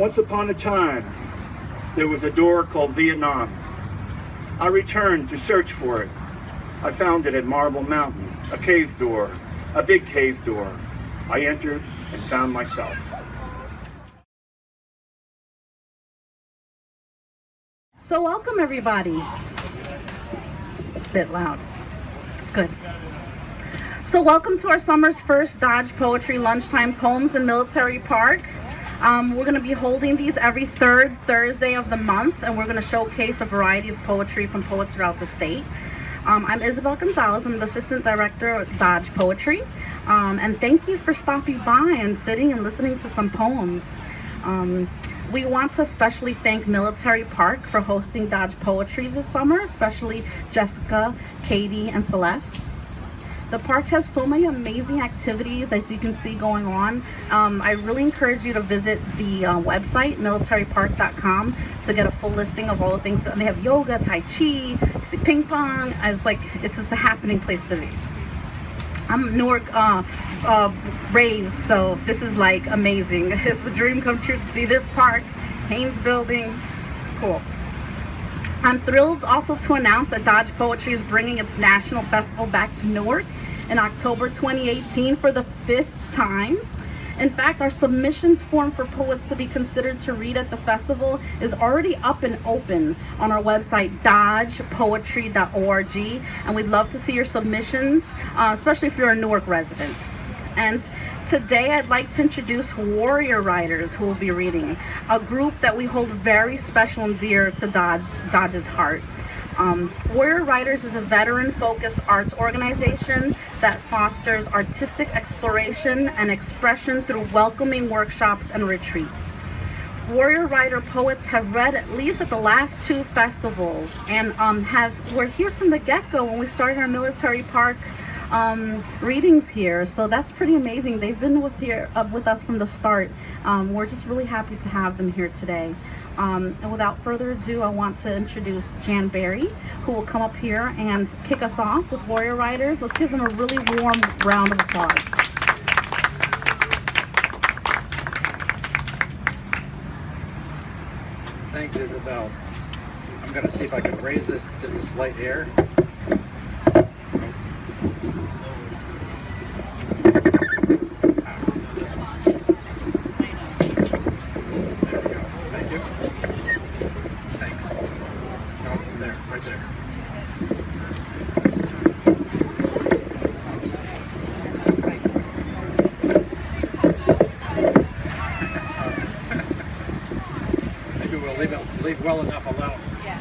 Once upon a time, there was a door called Vietnam. I returned to search for it. I found it at Marble Mountain, a cave door, a big cave door. I entered and found myself. So welcome everybody. It's a bit loud. Good. So welcome to our summer's first Dodge Poetry Lunchtime Poems in Military Park. We're going to be holding these every third Thursday of the month, and we're going to showcase a variety of poetry from poets throughout the state. I'm Isabel Gonzalez. I'm the Assistant Director of Dodge Poetry. And thank you for stopping by and sitting and listening to some poems. We want to especially thank Military Park for hosting Dodge Poetry this summer, especially Jessica, Katie, and Celeste. The park has so many amazing activities, as you can see, going on. I really encourage you to visit the website, militarypark.com, to get a full listing of all the things. They have yoga, tai chi, you see ping pong. It's just a happening place to be. I'm Newark raised, so this is like amazing. It's a dream come true to see this park, Haynes Building, cool. I'm thrilled also to announce that Dodge Poetry is bringing its national festival back to Newark in October 2018 for the 5th time. In fact, our submissions form for poets to be considered to read at the festival is already up and open on our website, dodgepoetry.org, and we'd love to see your submissions, especially if you're a Newark resident. And today I'd like to introduce Warrior Writers, who will be reading, a group that we hold very special and dear to Dodge's heart. Warrior Writers is a veteran-focused arts organization that fosters artistic exploration and expression through welcoming workshops and retreats. Warrior Writer poets have read at least at the last 2 festivals, and were here from the get-go when we started our Military Park readings here, so that's pretty amazing. They've been with us from the start. We're just really happy to have them here today. And without further ado, I want to introduce Jan Berry, who will come up here and kick us off with Warrior Writers. Let's give them a really warm round of applause. Thanks, Isabel. I'm going to see if I can raise this just a slight hair. Leave well enough alone. Yeah.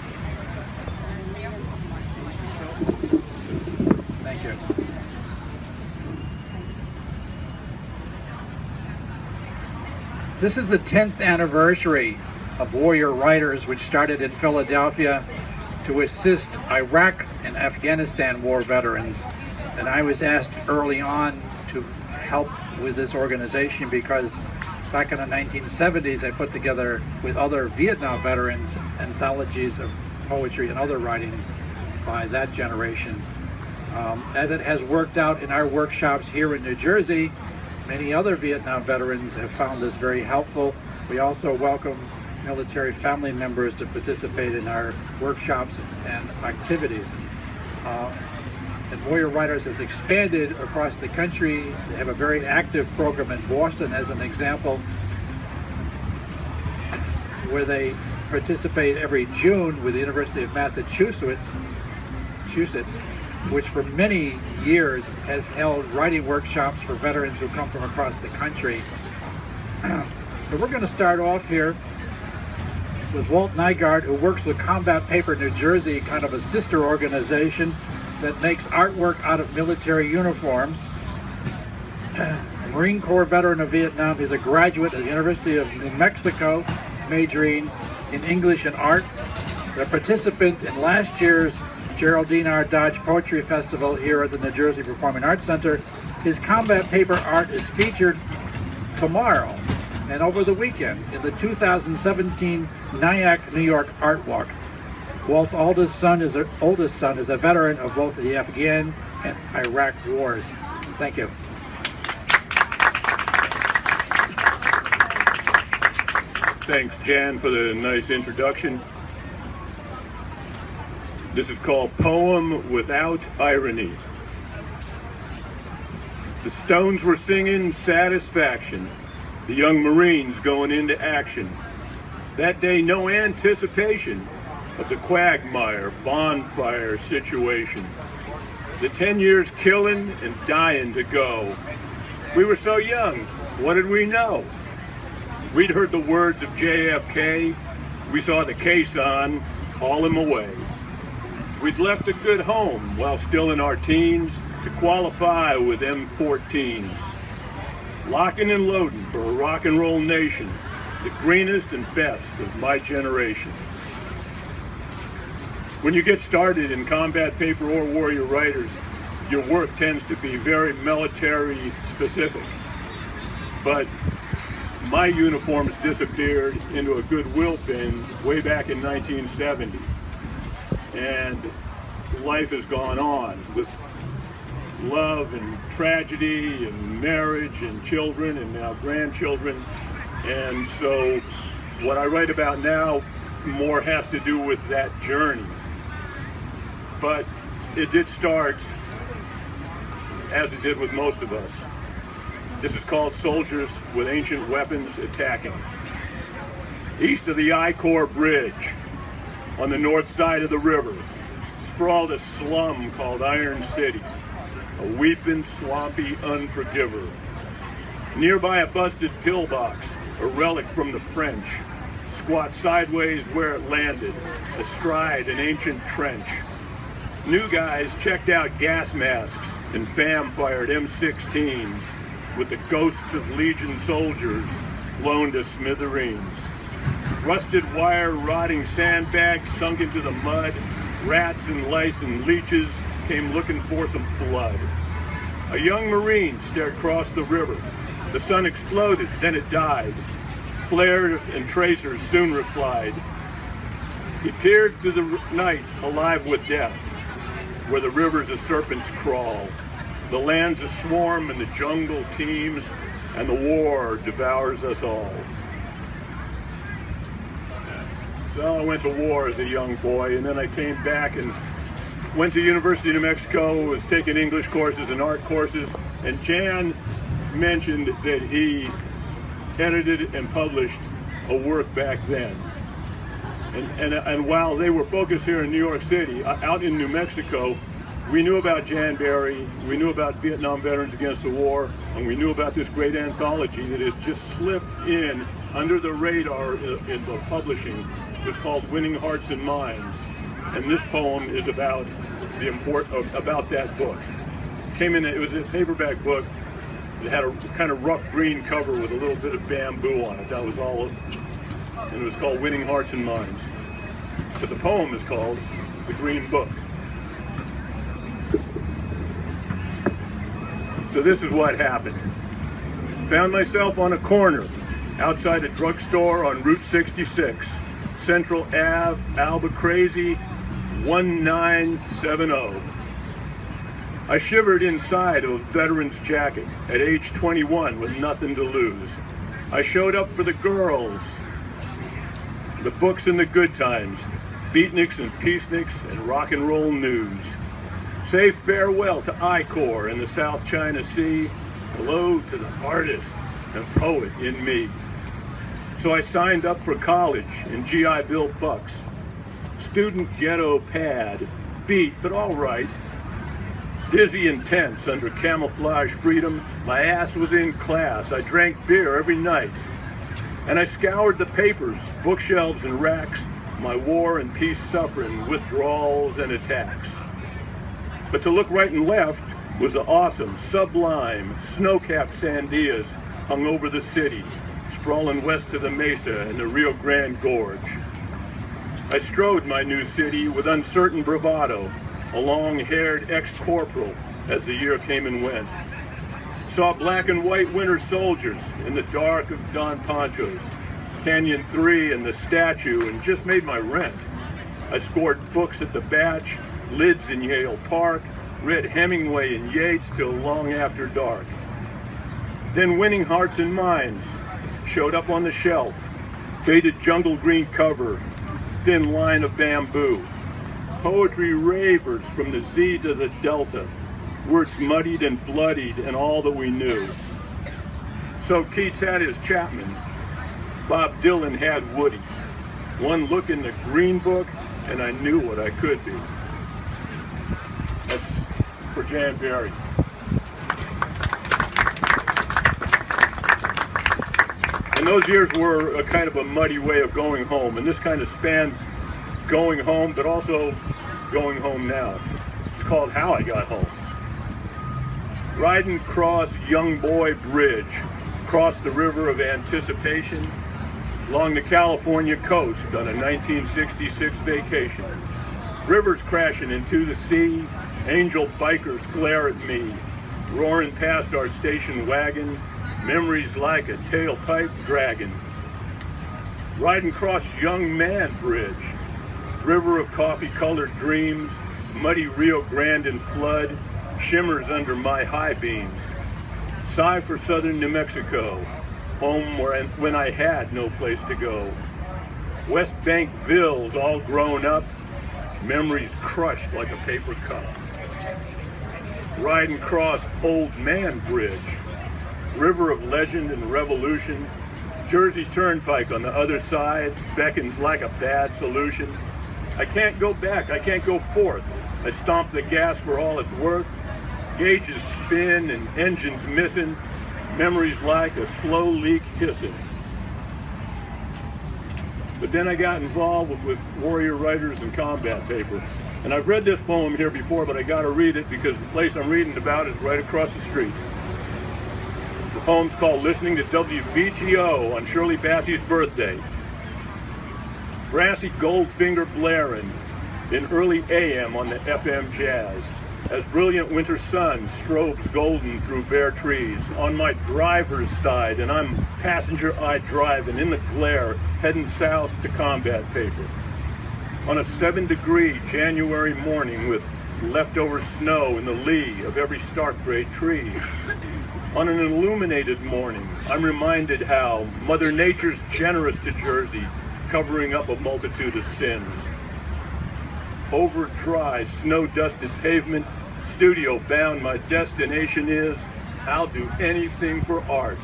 Thank you. This is the 10th anniversary of Warrior Writers, which started in Philadelphia to assist Iraq and Afghanistan war veterans. And I was asked early on to help with this organization because back in the 1970s, I put together with other Vietnam veterans anthologies of poetry and other writings by that generation. As it has worked out in our workshops here in New Jersey, many other Vietnam veterans have found this very helpful. We also welcome military family members to participate in our workshops and activities. And Warrior Writers has expanded across the country. They have a very active program in Boston, as an example, where they participate every June with the University of Massachusetts, which for many years has held writing workshops for veterans who come from across the country. So we're going to start off here with Walt Nygaard, who works with Combat Paper New Jersey, kind of a sister organization that makes artwork out of military uniforms. Marine Corps veteran of Vietnam. He's a graduate at the University of New Mexico, majoring in English and art. A participant in last year's Geraldine R. Dodge Poetry Festival here at the New Jersey Performing Arts Center. His combat paper art is featured tomorrow and over the weekend in the 2017 Nyack, New York Art Walk. Walt's oldest son is a veteran of both the Afghan and Iraq wars. Thank you. Thanks, Jan, for the nice introduction. This is called Poem Without Irony. The Stones were singing Satisfaction, the young Marines going into action. That day, no anticipation of the quagmire bonfire situation. The 10 years killing and dying to go. We were so young, what did we know? We'd heard the words of JFK, we saw the case on, haul him away. We'd left a good home while still in our teens to qualify with M14s. Locking and loading for a rock and roll nation, the greenest and best of my generation. When you get started in combat paper or warrior writers, your work tends to be very military specific. But my uniforms disappeared into a Goodwill bin way back in 1970. And life has gone on with love and tragedy and marriage and children and now grandchildren. And so what I write about now more has to do with that journey. But it did start, as it did with most of us. This is called Soldiers with Ancient Weapons Attacking. East of the I-Corps Bridge, on the north side of the river, sprawled a slum called Iron City, a weeping, swampy unforgiver. Nearby a busted pillbox, a relic from the French, squat sideways where it landed, astride an ancient trench. New guys checked out gas masks and fam-fired M16s with the ghosts of Legion soldiers blown to smithereens. Rusted wire, rotting sandbags sunk into the mud, rats and lice and leeches came looking for some blood. A young Marine stared across the river. The sun exploded, then it died. Flares and tracers soon replied. He peered through the night, alive with death, where the rivers of serpents crawl, the land's a swarm and the jungle teems, and the war devours us all. So I went to war as a young boy, and then I came back and went to University of New Mexico, was taking English courses and art courses, and Jan mentioned that he edited and published a work back then. And while they were focused here in New York City, out in New Mexico, we knew about Jan Berry, we knew about Vietnam Veterans Against the War, and we knew about this great anthology that had just slipped in under the radar in the publishing. It was called Winning Hearts and Minds, and this poem is about about that book. It was a paperback book. It had a kind of rough green cover with a little bit of bamboo on it. That was all, and it was called Winning Hearts and Minds. But the poem is called The Green Book. So this is what happened. Found myself on a corner outside a drugstore on Route 66, Central Ave, Albuquerque, 1970. I shivered inside of a veteran's jacket at age 21 with nothing to lose. I showed up for the girls, the books and the good times, beatniks and peaceniks and rock and roll news. Say farewell to I-Corps and the South China Sea. Hello to the artist and poet in me. So I signed up for college in GI Bill bucks. Student ghetto pad, beat, but all right. Dizzy and tense under camouflage freedom, my ass was in class. I drank beer every night. And I scoured the papers, bookshelves and racks, my war and peace suffering, withdrawals and attacks. But to look right and left was the awesome, sublime, snow-capped sandias hung over the city, sprawling west to the Mesa and the Rio Grande Gorge. I strode my new city with uncertain bravado, a long-haired ex-corporal as the year came and went. Saw black and white winter soldiers in the dark of Don Poncho's, Canyon 3 and the statue, and just made my rent. I scored books at the Batch, lids in Yale Park, read Hemingway and Yeats till long after dark. Then Winning Hearts and Minds showed up on the shelf, Faded jungle green cover, thin line of bamboo. Poetry ravers from the Z to the Delta. Words muddied and bloodied and all that we knew. So Keats had his Chapman. Bob Dylan had Woody. One look in the green book and I knew what I could be. That's for Jan Berry. And those years were a kind of a muddy way of going home, and this kind of spans going home, but also going home now. It's called How I Got Home. Riding across Young Boy Bridge, across the river of anticipation, along the California coast on a 1966 vacation. Rivers crashing into the sea, angel bikers glare at me, roaring past our station wagon, memories like a tailpipe dragon. Riding across Young Man Bridge, river of coffee-colored dreams, muddy Rio Grande in flood, shimmers under my high beams. Sigh for southern New Mexico, home when I had no place to go. West Bank villas all grown up, memories crushed like a paper cup. Riding across Old Man Bridge, river of legend and revolution, Jersey Turnpike on the other side beckons like a bad solution. I can't go back, I can't go forth. I stomp the gas for all it's worth. Gauges spin and engines missing, memories like a slow leak hissing. But then I got involved with warrior writers and combat paper. And I've read this poem here before, but I gotta read it because the place I'm reading about is right across the street. The poem's called Listening to WBGO on Shirley Bassey's birthday. Brassy gold finger blaring in early AM on the FM jazz, as brilliant winter sun strobes golden through bare trees. On my driver's side, and I'm passenger-eyed driving in the glare, heading south to combat paper. On a 7-degree January morning with leftover snow in the lee of every stark gray tree. On an illuminated morning, I'm reminded how Mother Nature's generous to Jersey, covering up a multitude of sins. Over dry, snow-dusted pavement, studio-bound, my destination is, I'll do anything for art.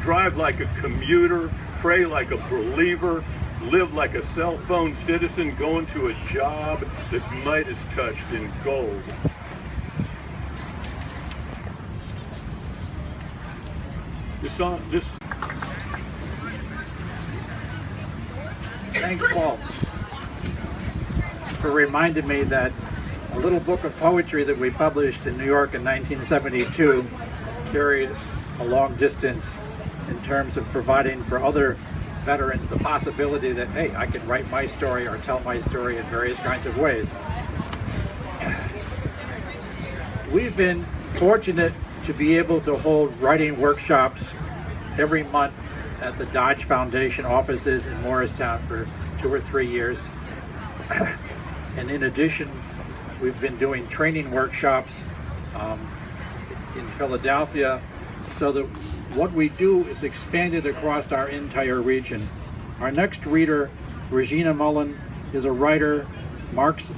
Drive like a commuter, pray like a believer, live like a cell phone citizen going to a job that's Midas touched in gold. This Thanks, Paul, for reminding me that a little book of poetry that we published in New York in 1972 carried a long distance in terms of providing for other veterans the possibility that, hey, I can write my story or tell my story in various kinds of ways. We've been fortunate to be able to hold writing workshops every month at the Dodge Foundation offices in Morristown for 2 or 3 years. And in addition, we've been doing training workshops in Philadelphia, so that what we do is expanded across our entire region. Our next reader, Regina Mullen, is a writer, arts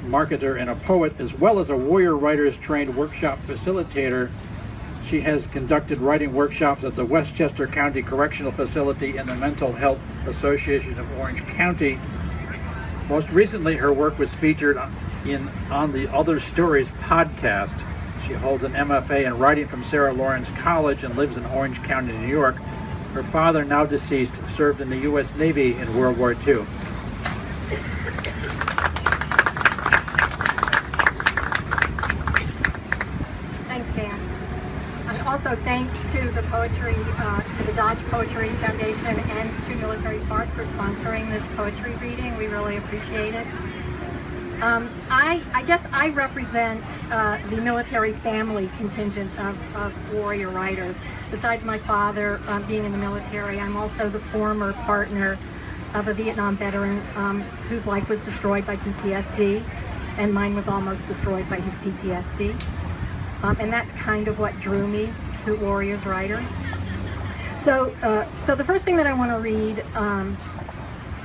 marketer, and a poet, as well as a Warrior Writers Trained workshop facilitator. She has conducted writing workshops at the Westchester County Correctional Facility and the Mental Health Association of Orange County. Most recently, her work was featured on the Other Stories podcast. She holds an MFA in writing from Sarah Lawrence College and lives in Orange County, New York. Her father, now deceased, served in the U.S. Navy in World War II. Thanks, Dan. And also thanks to the to the Dodge Poetry Foundation and to Military Park for sponsoring this poetry reading. We really appreciate it. I guess I represent the military family contingent of warrior writers. Besides my father being in the military, I'm also the former partner of a Vietnam veteran whose life was destroyed by PTSD, and mine was almost destroyed by his PTSD. And that's kind of what drew me to Warriors Writer. So the first thing that I want to read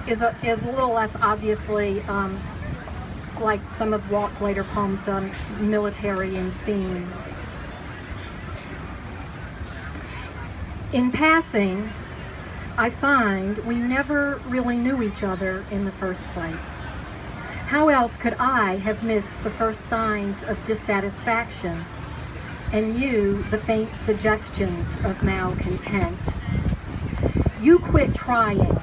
is a little less obviously like some of Walt's later poems, military in theme. In passing, I find we never really knew each other in the first place. How else could I have missed the first signs of dissatisfaction, and you the faint suggestions of malcontent? You quit trying,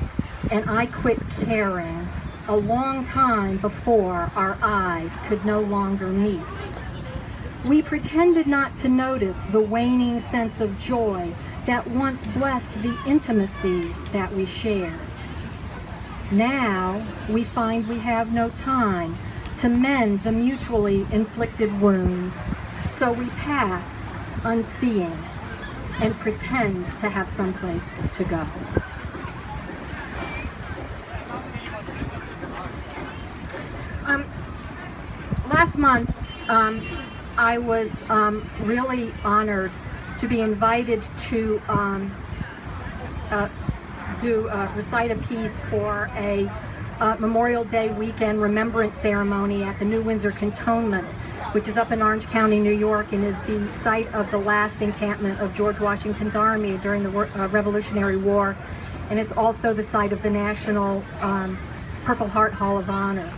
and I quit caring, a long time before our eyes could no longer meet. We pretended not to notice the waning sense of joy that once blessed the intimacies that we shared. Now we find we have no time to mend the mutually inflicted wounds, so we pass unseeing and pretend to have someplace to go. Last month, I was really honored to be invited to recite a piece for a Memorial Day weekend remembrance ceremony at the New Windsor Cantonment, which is up in Orange County, New York, and is the site of the last encampment of George Washington's army during the Revolutionary War, and it's also the site of the National Purple Heart Hall of Honor.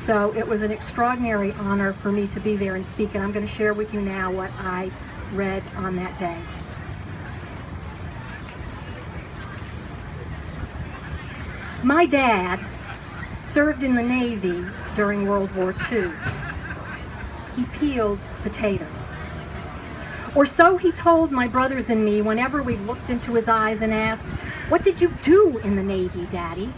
So it was an extraordinary honor for me to be there and speak, and I'm going to share with you now what I read on that day. My dad served in the Navy during World War II. He peeled potatoes. Or so he told my brothers and me whenever we looked into his eyes and asked, "What did you do in the Navy, Daddy?"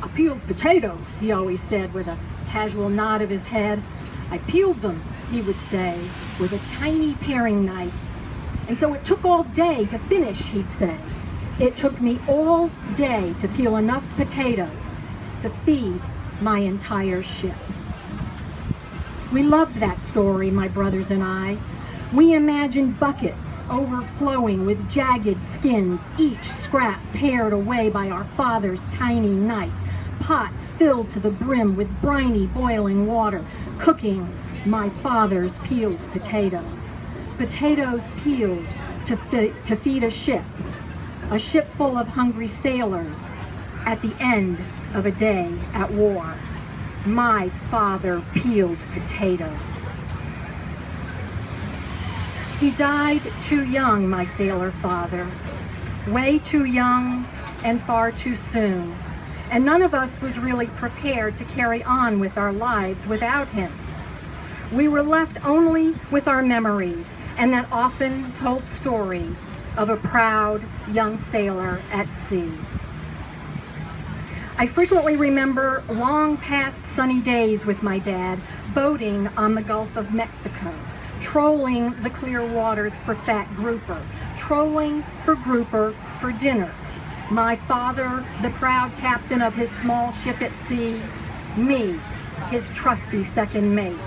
"I peeled potatoes," he always said with a casual nod of his head. "I peeled them," he would say, "with a tiny paring knife. And so it took all day to finish," he'd say. "It took me all day to peel enough potatoes to feed my entire ship." We loved that story, my brothers and I. We imagined buckets overflowing with jagged skins, each scrap pared away by our father's tiny knife, pots filled to the brim with briny boiling water, cooking my father's peeled potatoes. Potatoes peeled to feed a ship full of hungry sailors at the end of a day at war. My father peeled potatoes. He died too young, my sailor father, way too young and far too soon, and none of us was really prepared to carry on with our lives without him. We were left only with our memories and that often told story of a proud young sailor at sea. I frequently remember long past sunny days with my dad, boating on the Gulf of Mexico, trolling the clear waters for fat grouper, trolling for grouper for dinner. My father, the proud captain of his small ship at sea, me, his trusty second mate.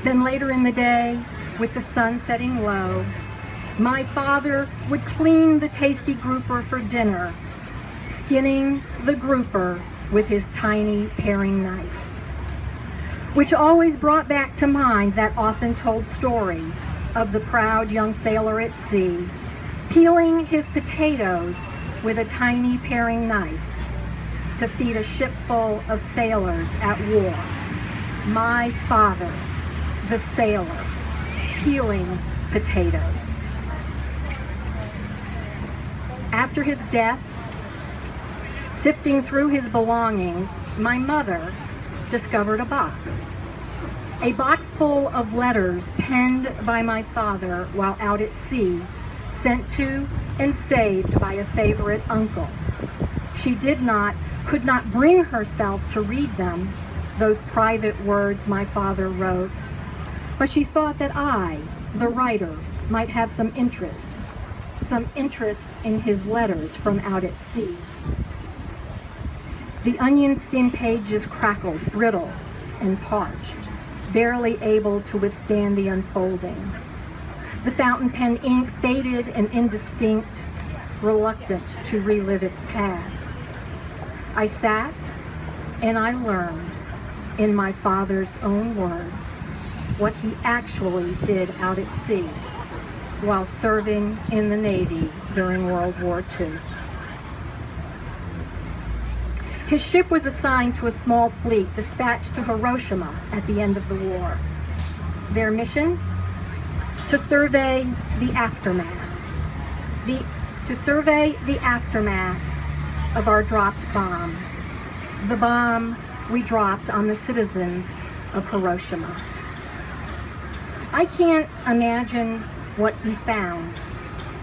Then later in the day, with the sun setting low, my father would clean the tasty grouper for dinner, skinning the grouper with his tiny paring knife, which always brought back to mind that often told story of the proud young sailor at sea, peeling his potatoes with a tiny paring knife to feed a ship full of sailors at war. My father, the sailor, peeling potatoes. After his death, sifting through his belongings, my mother discovered a box full of letters penned by my father while out at sea, sent to and saved by a favorite uncle. She could not bring herself to read them, those private words my father wrote, but she thought that I, the writer, might have some interest in his letters from out at sea. The onion skin pages crackled, brittle and parched, barely able to withstand the unfolding. The fountain pen ink faded and indistinct. reluctant to relive its past. I sat and I learned, in my father's own words, what he actually did out at sea while serving in the Navy during World War II. His ship was assigned to a small fleet dispatched to Hiroshima at the end of the war. Their mission? To survey the aftermath. To survey the aftermath of our dropped bomb. The bomb we dropped on the citizens of Hiroshima. I can't imagine what he found.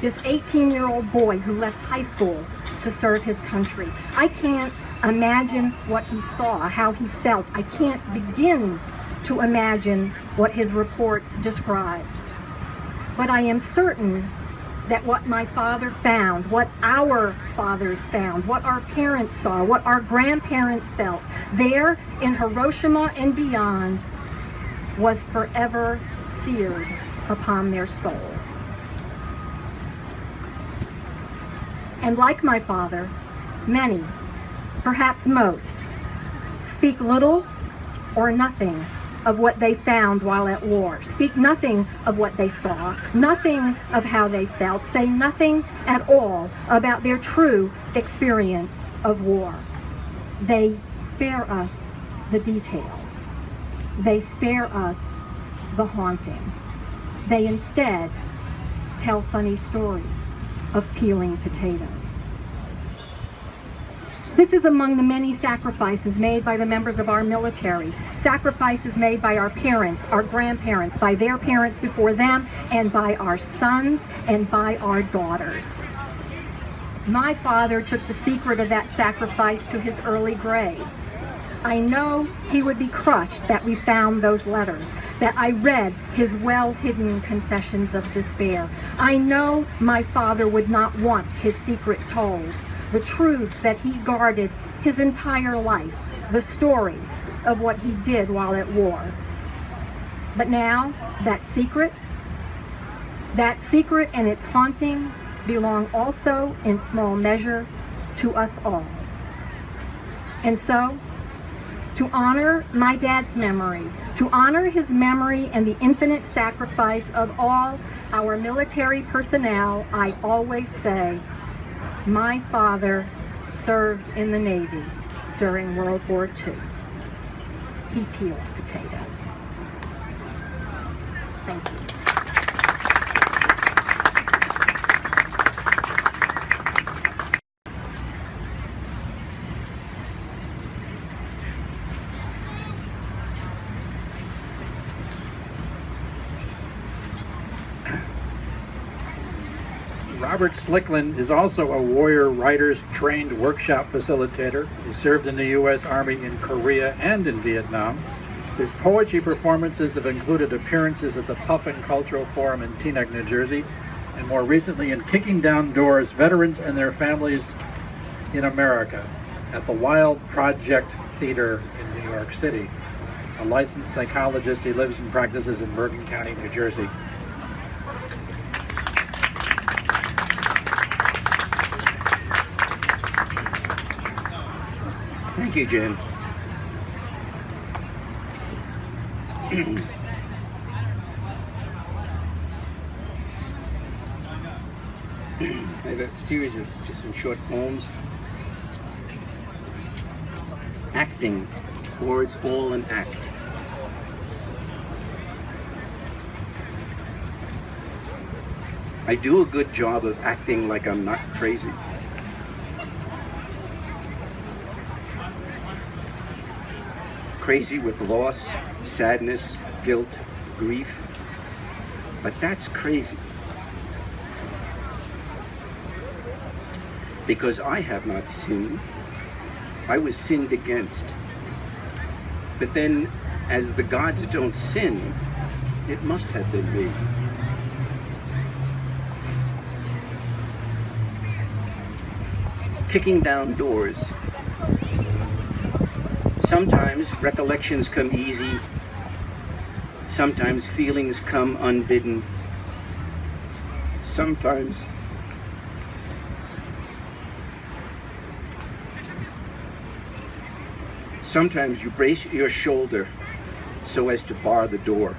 This 18-year-old boy who left high school to serve his country. I can't imagine what he saw, how he felt. I can't begin to imagine what his reports describe. But I am certain that what my father found, what our fathers found, what our parents saw, what our grandparents felt, there in Hiroshima and beyond, was forever seared upon their souls. And like my father, many, perhaps most, speak little or nothing of what they found while at war, speak nothing of what they saw, nothing of how they felt, say nothing at all about their true experience of war. They spare us the details. They spare us the haunting. They instead tell funny stories of peeling potatoes. This is among the many sacrifices made by the members of our military, sacrifices made by our parents, our grandparents, by their parents before them, and by our sons and by our daughters. My father took the secret of that sacrifice to his early grave. I know he would be crushed that we found those letters, that I read his well-hidden confessions of despair. I know my father would not want his secret told, the truths that he guarded his entire life, the story of what he did while at war. But now, that secret and its haunting belong also, in small measure, to us all. And so, to honor my dad's memory, to honor his memory and the infinite sacrifice of all our military personnel, I always say, my father served in the Navy during World War II. He peeled potatoes. Thank you. Robert Slickland is also a Warrior Writers trained workshop facilitator. He served in the U.S. Army in Korea and in Vietnam. His poetry performances have included appearances at the Puffin Cultural Forum in Teaneck, New Jersey, and more recently in Kicking Down Doors, Veterans and Their Families in America at the Wild Project Theater in New York City. A licensed psychologist, he lives and practices in Bergen County, New Jersey. Thank you, Jen. I have a series of just some short poems. Acting, or it's all an act. I do a good job of acting like I'm not crazy. Crazy with loss, sadness, guilt, grief. But that's crazy. Because I have not sinned. I was sinned against. But then, as the gods don't sin, it must have been me. Kicking down doors. Sometimes recollections come easy. Sometimes feelings come unbidden. Sometimes Sometimes you brace your shoulder so as to bar the door.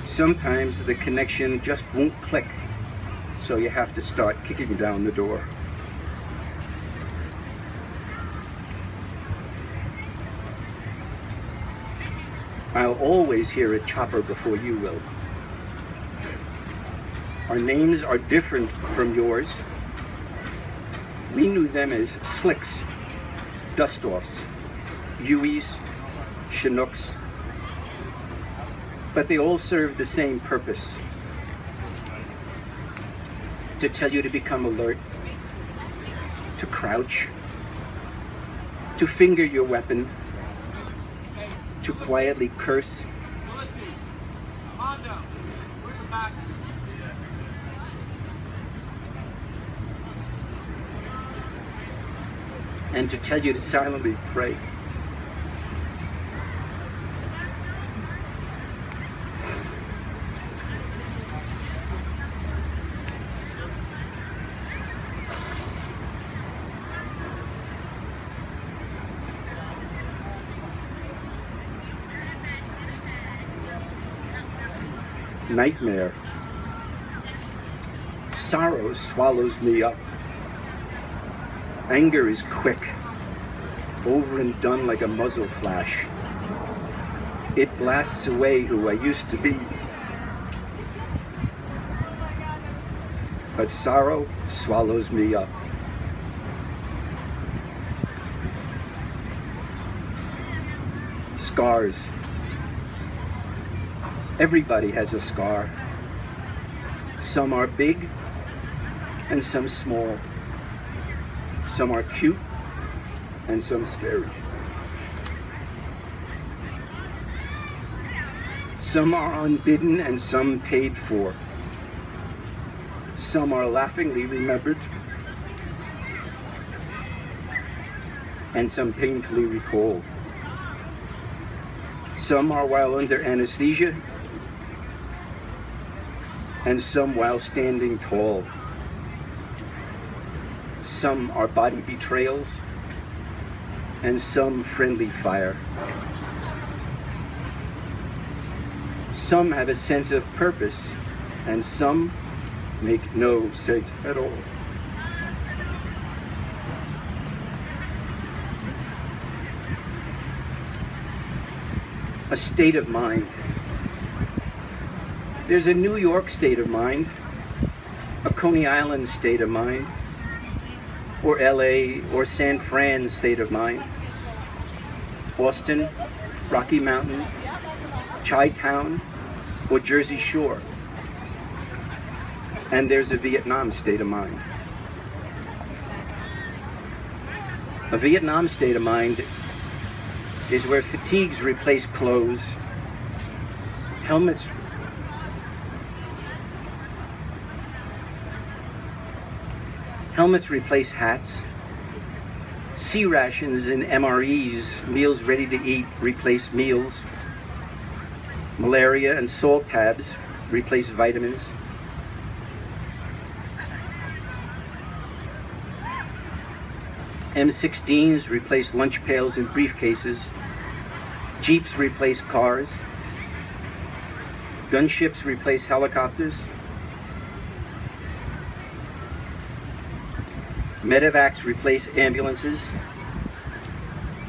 Sometimes the connection just won't click, so you have to start kicking down the door. I'll always hear a chopper before you will. Our names are different from yours. We knew them as Slicks, Dust-Offs, Hueys, Chinooks, but they all serve the same purpose: to tell you to become alert, to crouch, to finger your weapon, to quietly curse, and to tell you to silently pray. Nightmare. Sorrow swallows me up. Anger is quick, over and done like a muzzle flash. It blasts away who I used to be. But sorrow swallows me up. Scars. Everybody has a scar. Some are big and some small. Some are cute and some scary. Some are unbidden and some paid for. Some are laughingly remembered and some painfully recalled. Some are while under anesthesia and some while standing tall. Some are body betrayals and some friendly fire. Some have a sense of purpose and some make no sense at all. A state of mind. There's a New York state of mind, a Coney Island state of mind, or LA or San Fran state of mind, Boston, Rocky Mountain, Chi-Town, or Jersey Shore. And there's a Vietnam state of mind. A Vietnam state of mind is where fatigues replace clothes, helmets replace hats, sea rations and MREs, meals ready to eat, replace meals, malaria and salt tabs replace vitamins, M16s replace lunch pails and briefcases, Jeeps replace cars, gunships replace helicopters, medevacs replace ambulances,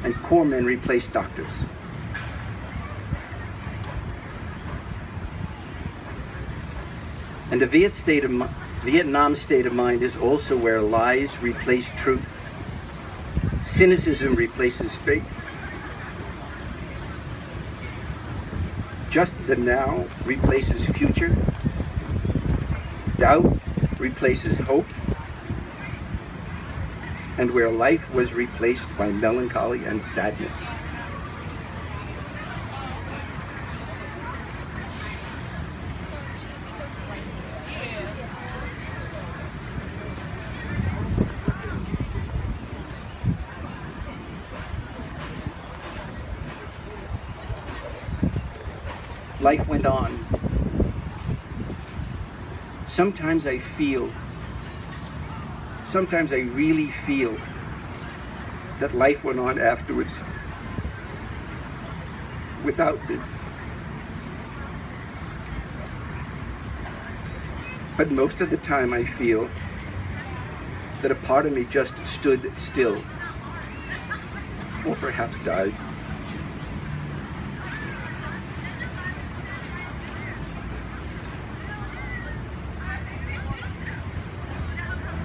and corpsmen replace doctors. And the Vietnam state of mind is also where lies replace truth, cynicism replaces faith, just the now replaces future, doubt replaces hope, and where life was replaced by melancholy and sadness. Life went on. Sometimes I really feel that life went on afterwards without me. But most of the time I feel that a part of me just stood still, or perhaps died.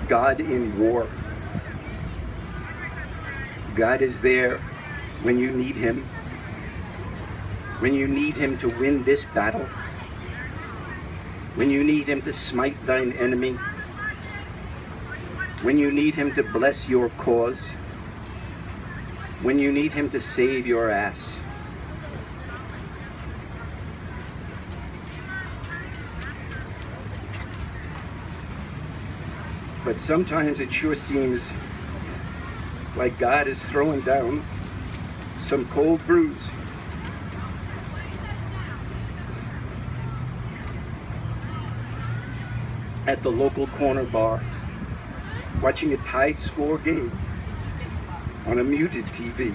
God in war. God is there when you need him. When you need him to win this battle. When you need him to smite thine enemy. When you need him to bless your cause. When you need him to save your ass. But sometimes it sure seems like God is throwing down some cold brews. At the local corner bar, watching a tied score game on a muted TV.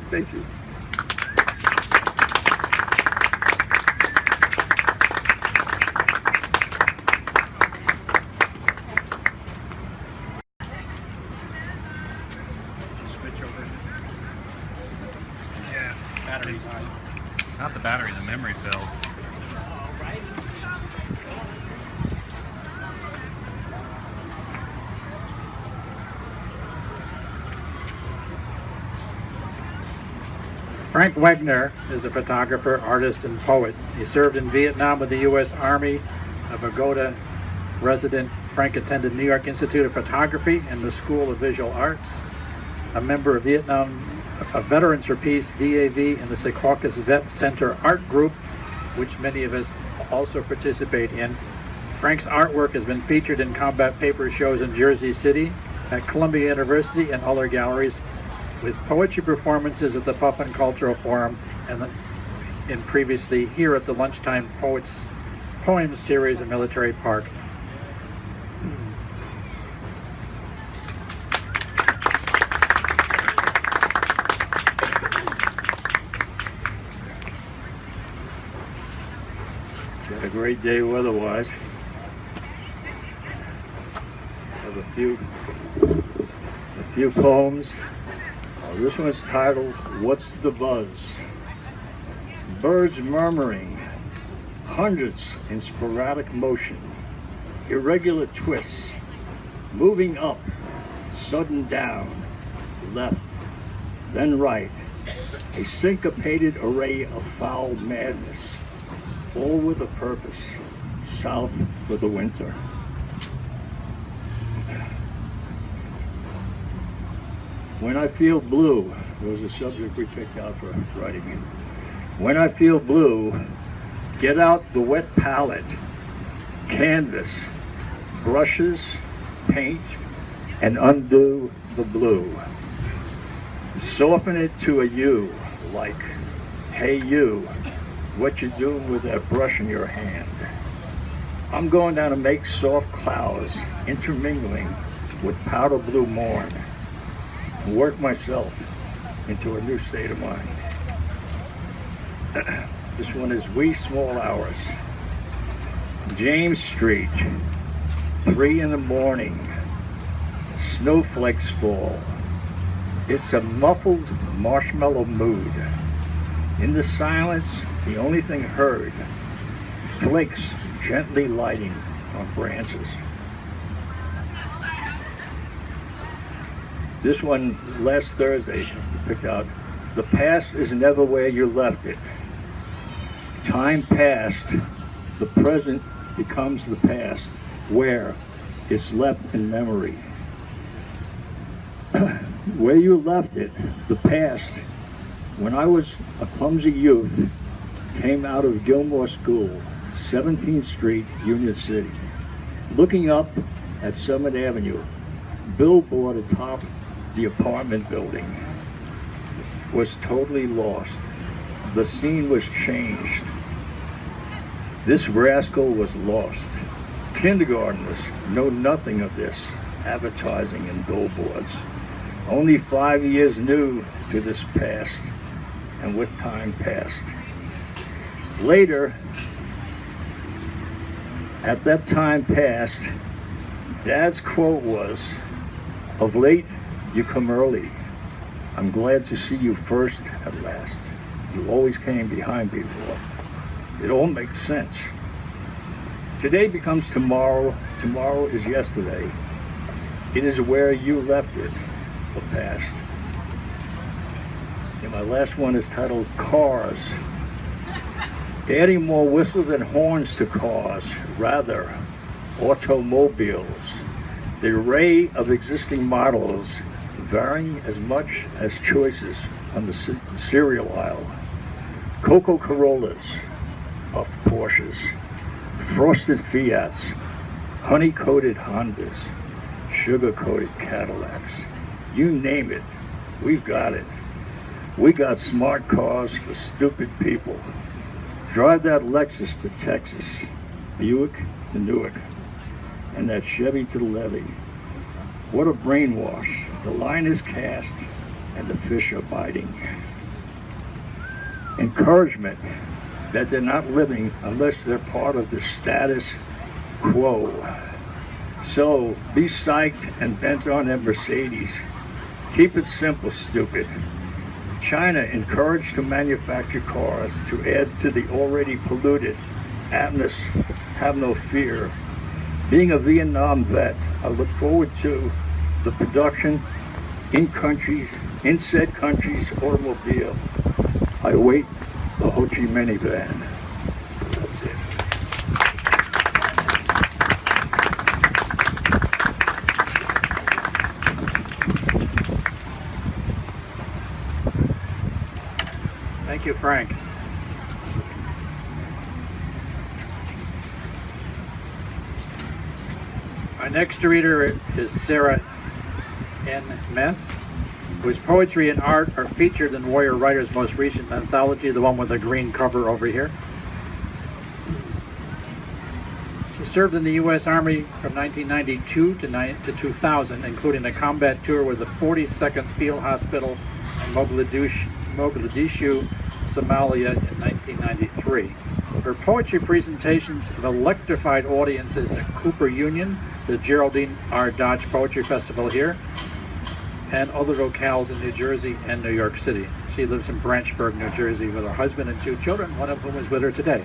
Thank you. Switch over. Yeah, battery's high. Not the battery, the memory filled. Frank Wegner is a photographer, artist, and poet. He served in Vietnam with the U.S. Army, a Bogota resident. Frank attended New York Institute of Photography and the School of Visual Arts, a member of Veterans for Peace, DAV, and the Secaucus Vet Center Art Group, which many of us also participate in. Frank's artwork has been featured in combat paper shows in Jersey City, at Columbia University, and other galleries, with poetry performances at the Puffin Cultural Forum and previously here at the Lunchtime Poems Series in Military Park. Had a great day weather-wise. Have a few poems. This one's titled, What's the Buzz? Birds murmuring, hundreds in sporadic motion, irregular twists, moving up, sudden down, left, then right, a syncopated array of foul madness, all with a purpose, south for the winter. When I feel blue, there was a subject we picked out for writing in. When I feel blue, get out the wet palette, canvas, brushes, paint, and undo the blue. Soften it to a you, like, hey you, what you doing with that brush in your hand? I'm going down to make soft clouds intermingling with powder blue morn. Work myself into a new state of mind. This one is Wee Small Hours. James Street, 3 in the morning. Snowflakes fall. It's a muffled marshmallow mood. In the silence, the only thing heard, flakes gently lighting on branches. This one, last Thursday, picked out, the past is never where you left it. Time passed, the present becomes the past, where it's left in memory. Where you left it, the past, when I was a clumsy youth, came out of Gilmore School, 17th Street, Union City. Looking up at Summit Avenue, billboard atop the apartment building, was totally lost. The scene was changed. This rascal was lost. Kindergartners know nothing of this. advertising and billboards. Only 5 years new to this past and what time passed. Later, at that time past, Dad's quote was, "Of late, you come early. I'm glad to see you first at last. You always came behind before." It all makes sense. Today becomes tomorrow. Tomorrow is yesterday. It is where you left it, the past. And my last one is titled Cars. Adding more whistles and horns to cars, rather, automobiles. The array of existing models varying as much as choices on the cereal aisle. Coca Corollas of Porsches, frosted Fiats, honey-coated Hondas, sugar-coated Cadillacs. You name it, we've got it. We got smart cars for stupid people. Drive that Lexus to Texas, Buick to Newark, and that Chevy to the levee. What a brainwash. The line is cast and the fish are biting. Encouragement that they're not living unless they're part of the status quo. So be psyched and bent on that Mercedes. Keep it simple, stupid. China encouraged to manufacture cars to add to the already polluted atmosphere. Have no fear. Being a Vietnam vet, I look forward to the production in said country's automobile. I await the Ho Chi Minh van. That's it. Thank you, Frank. Our next reader is Sarah N. Mess, whose poetry and art are featured in Warrior Writer's most recent anthology, the one with the green cover over here. She served in the U.S. Army from 1992 to 2000, including a combat tour with the 42nd Field Hospital in Mogadishu, Somalia in 1993. Her poetry presentations have electrified audiences at Cooper Union, the Geraldine R. Dodge Poetry Festival here, and other locales in New Jersey and New York City. She lives in Branchburg, New Jersey with her husband and 2 children, one of whom is with her today.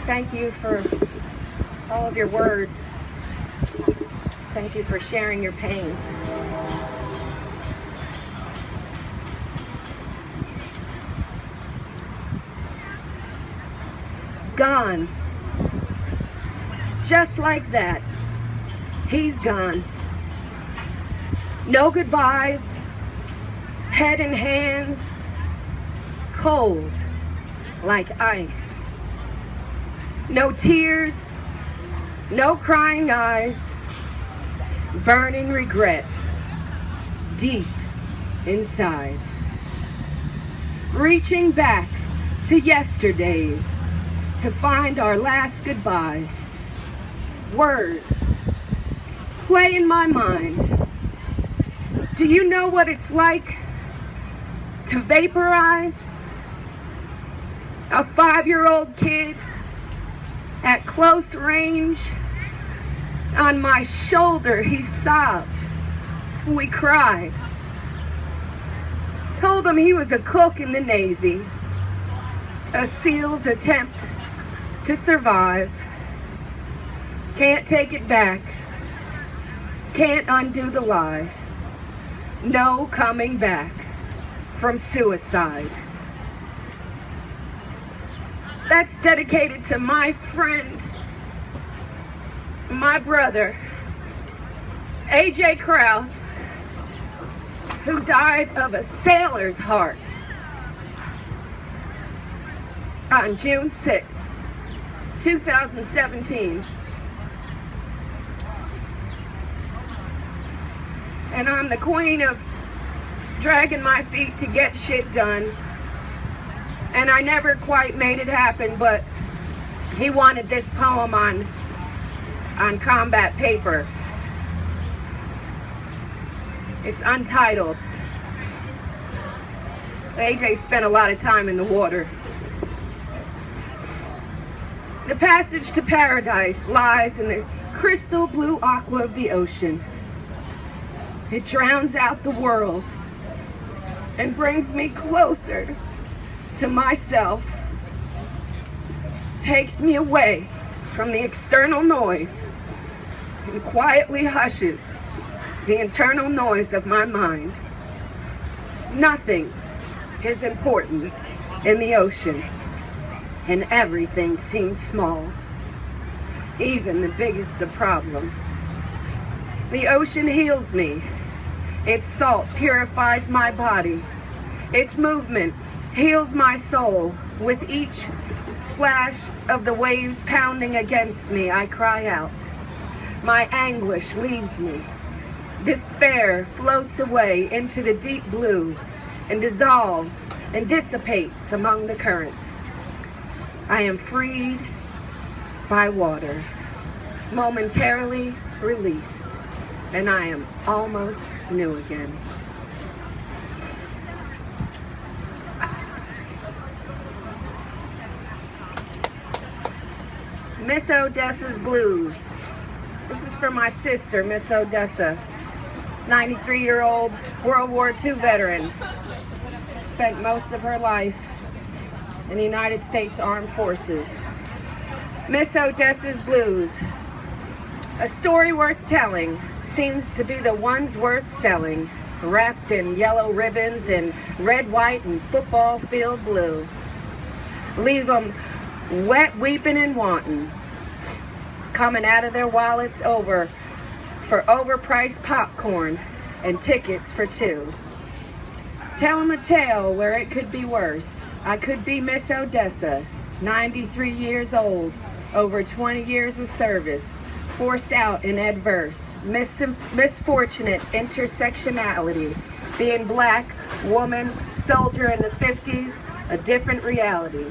Thank you for all of your words. Thank you for sharing your pain. Gone. Just like that. He's gone. No goodbyes. Head in hands. Cold like ice. No tears, no crying eyes, burning regret deep inside. Reaching back to yesterdays to find our last goodbye. Words play in my mind. Do you know what it's like to vaporize? A 5-year-old kid at close range, on my shoulder he sobbed. We cried. Told him he was a cook in the Navy, a SEAL's attempt to survive. Can't take it back, can't undo the lie. No coming back from suicide. That's dedicated to my friend, my brother, A.J. Krause, who died of a sailor's heart on June 6th, 2017. And I'm the queen of dragging my feet to get shit done. And I never quite made it happen, but he wanted this poem on combat paper. It's untitled. AJ spent a lot of time in the water. The passage to paradise lies in the crystal blue aqua of the ocean. It drowns out the world and brings me closer to myself. Takes me away from the external noise and quietly hushes the internal noise of my mind. Nothing is important in the ocean, and everything seems small, even the biggest of problems. The ocean heals me. Its salt purifies my body. Its movement heals my soul. With each splash of the waves pounding against me, I cry out. My anguish leaves me. Despair floats away into the deep blue and dissolves and dissipates among the currents. I am freed by water, momentarily released, and I am almost new again. Miss Odessa's Blues. This is for my sister, Miss Odessa, 93-year-old World War II veteran. Spent most of her life in the United States Armed Forces. Miss Odessa's Blues. A story worth telling seems to be the ones worth selling, wrapped in yellow ribbons and red, white, and football field blue. Leave them wet, weeping, and wanting, coming out of their wallets for overpriced popcorn and tickets for two. Tell them a tale where it could be worse. I could be Miss Odessa, 93 years old, over 20 years of service, forced out in adverse, misfortunate intersectionality, being black, woman, soldier in the 50s, a different reality.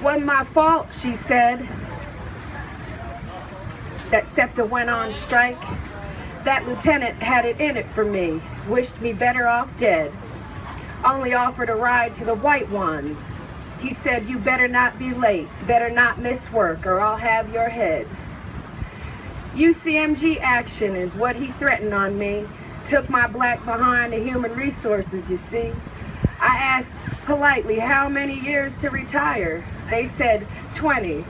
Wasn't my fault, she said, that SEPTA went on strike. That lieutenant had it in it for me, wished me better off dead. Only offered a ride to the white ones. He said, you better not be late, better not miss work, or I'll have your head. UCMG action is what he threatened on me. Took my black behind to human resources, you see. I asked politely how many years to retire. They said 20.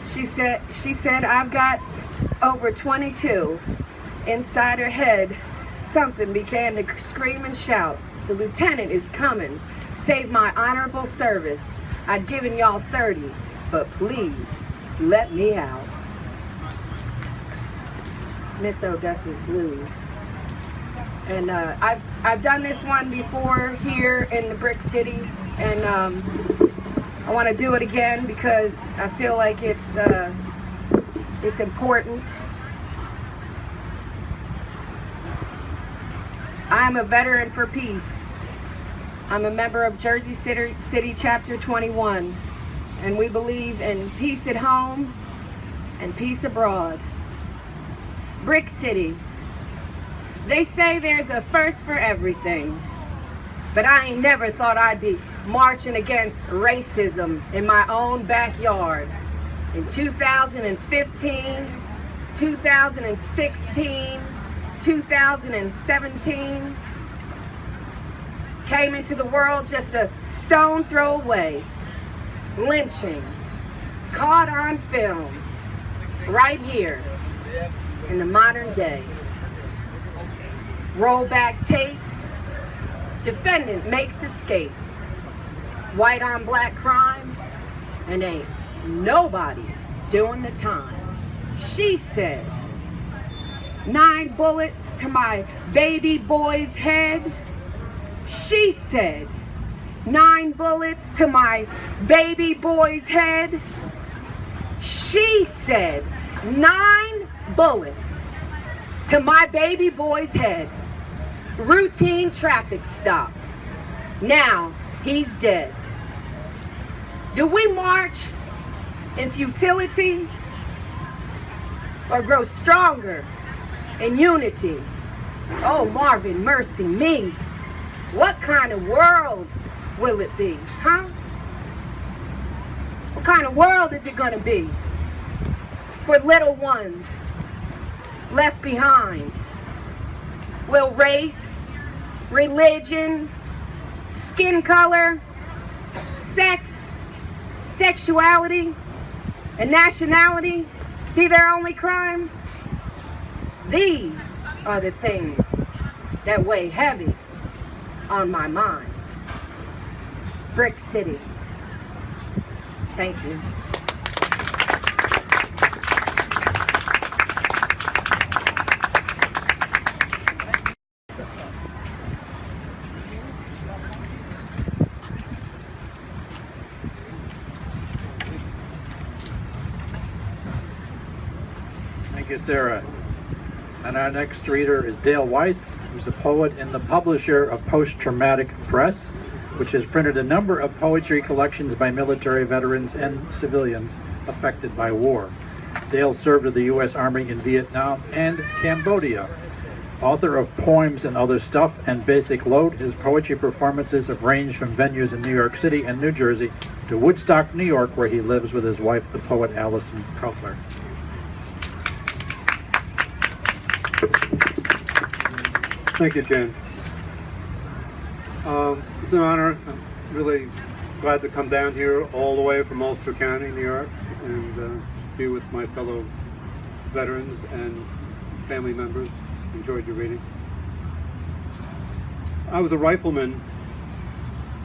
She said I've got over 22. Inside her head, something began to scream and shout. The lieutenant is coming. Save my honorable service. I'd given y'all 30, but please let me out. Miss Odessa's Blues. And I've done this one before here in the Brick City, and I want to do it again because I feel like it's important. I'm a veteran for peace. I'm a member of Jersey City Chapter 21, and we believe in peace at home and peace abroad. Brick City. They say there's a first for everything, but I ain't never thought I'd be marching against racism in my own backyard. In 2015, 2016, 2017, came into the world just a stone throw away. Lynching, caught on film, right here in the modern day. Rollback tape, defendant makes escape. White on black crime, and ain't nobody doing the time. She said, 9 bullets to my baby boy's head. She said, 9 bullets to my baby boy's head. She said 9 bullets to my baby boy's head. Routine traffic stop. Now he's dead. Do we march in futility or grow stronger in unity? Oh, Marvin, mercy me. What kind of world will it be, huh? What kind of world is it gonna be for little ones left behind? Will race, religion, skin color, sex, sexuality, and nationality be their only crime? These are the things that weigh heavy on my mind. Brick City. Thank you. Thank you, Sarah. And our next reader is Dale Weiss, who's a poet and the publisher of Post-Traumatic Press, which has printed a number of poetry collections by military veterans and civilians affected by war. Dale served with the U.S. Army in Vietnam and Cambodia. Author of Poems and Other Stuff and Basic Load, his poetry performances have ranged from venues in New York City and New Jersey to Woodstock, New York, where he lives with his wife, the poet Allison Cutler. Thank you, Jen. It's an honor. I'm really glad to come down here all the way from Ulster County, New York, and be with my fellow veterans and family members. Enjoyed your reading. I was a rifleman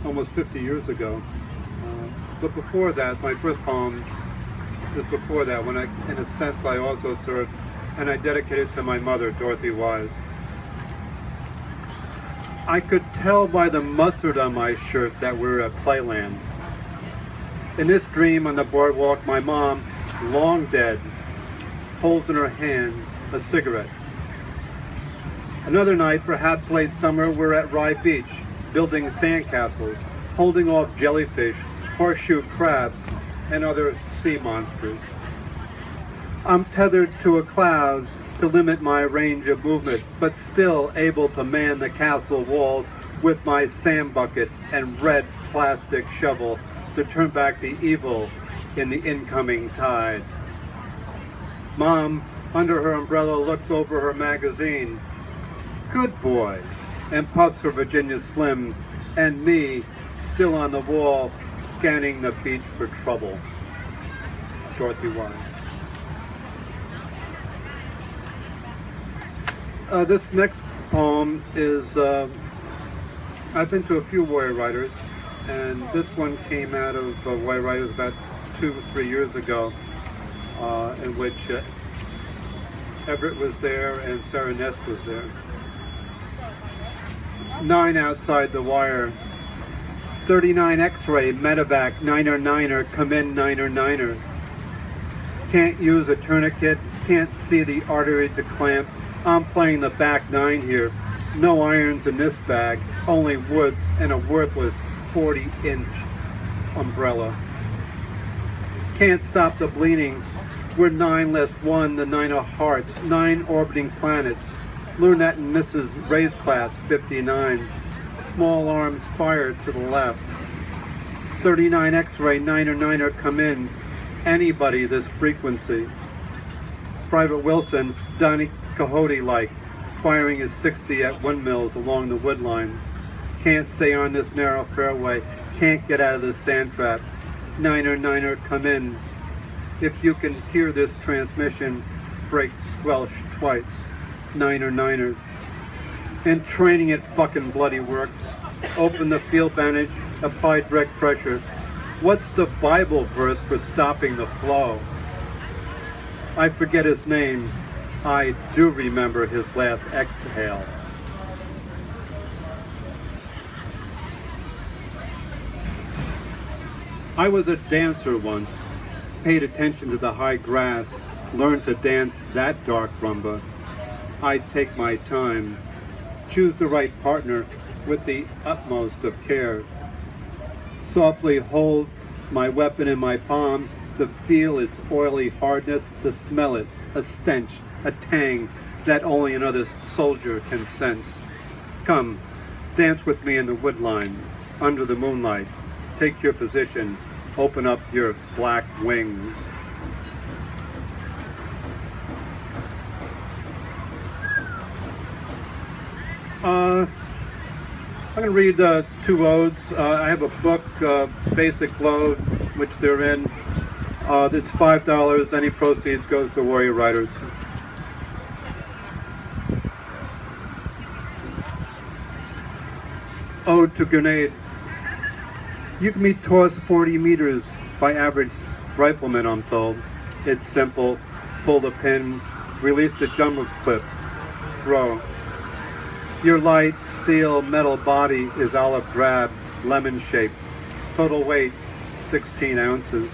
almost 50 years ago, but before that, my first poem was before that, when in a sense, I also served, and I dedicated to my mother, Dorothy Wise. I could tell by the mustard on my shirt that we were at Playland. In this dream on the boardwalk, my mom, long dead, holds in her hand a cigarette. Another night, perhaps late summer, we're at Rye Beach, building sandcastles, holding off jellyfish, horseshoe crabs, and other sea monsters. I'm tethered to a cloud to limit my range of movement, but still able to man the castle walls with my sand bucket and red plastic shovel to turn back the evil in the incoming tide. Mom, under her umbrella, looks over her magazine. Good boy, and puffs her Virginia Slim, and me, still on the wall, scanning the beach for trouble. Dorothy Wise. This next poem is, I've been to a few warrior writers, and this one came out of warrior writers about 2 or 3 years ago, in which Everett was there and Sarah Ness was there. 9 outside the wire. 39 X-ray, medevac, 9er 9er, come in 9er 9er. Can't use a tourniquet, can't see the artery to clamp. I'm playing the back 9 here. No irons in this bag, only woods and a worthless 40-inch umbrella. Can't stop the bleeding. We're 9 less 1, the 9 of hearts, 9 orbiting planets. Learn that in Mrs. Ray's class, 59. Small arms fired to the left. 39 X-ray, 9er 9er, come in. Anybody this frequency. Private Wilson, Donnie Quixote-like, firing his 60 at windmills along the wood line. Can't stay on this narrow fairway, can't get out of this sand trap. 9er 9er, come in. If you can hear this transmission, break squelch twice. 9er 9er. And training at fucking bloody work. Open the field bandage, apply direct pressure. What's the Bible verse for stopping the flow? I forget his name. I do remember his last exhale. I was a dancer once, paid attention to the high grass, learned to dance that dark rumba. I take my time, choose the right partner with the utmost of care. Softly hold my weapon in my palm, to feel its oily hardness, to smell it, a stench, a tang that only another soldier can sense. Come, dance with me in the woodline, under the moonlight. Take your position, open up your black wings. I'm going to read two odes. I have a book, Basic Load, which they're in. It's $5. Any proceeds goes to Warrior Writers. Ode to Grenade. You can be tossed 40 meters by average riflemen, I'm told. It's simple. Pull the pin, release the jumbo clip, throw. Your light steel metal body is olive drab, lemon shaped. Total weight, 16 ounces.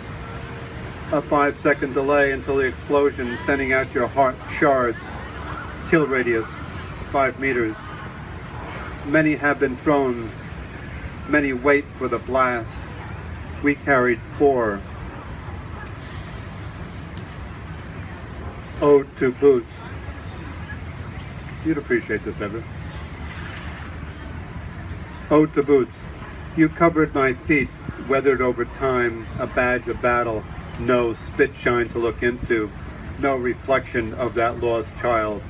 A 5-second delay until the explosion, sending out your heart shards. Kill radius, 5 meters. Many have been thrown. Many wait for the blast. We carried 4. Ode to Boots. You'd appreciate this, Everett. Ode to Boots. You covered my feet, weathered over time, a badge of battle, no spit shine to look into, no reflection of that lost child.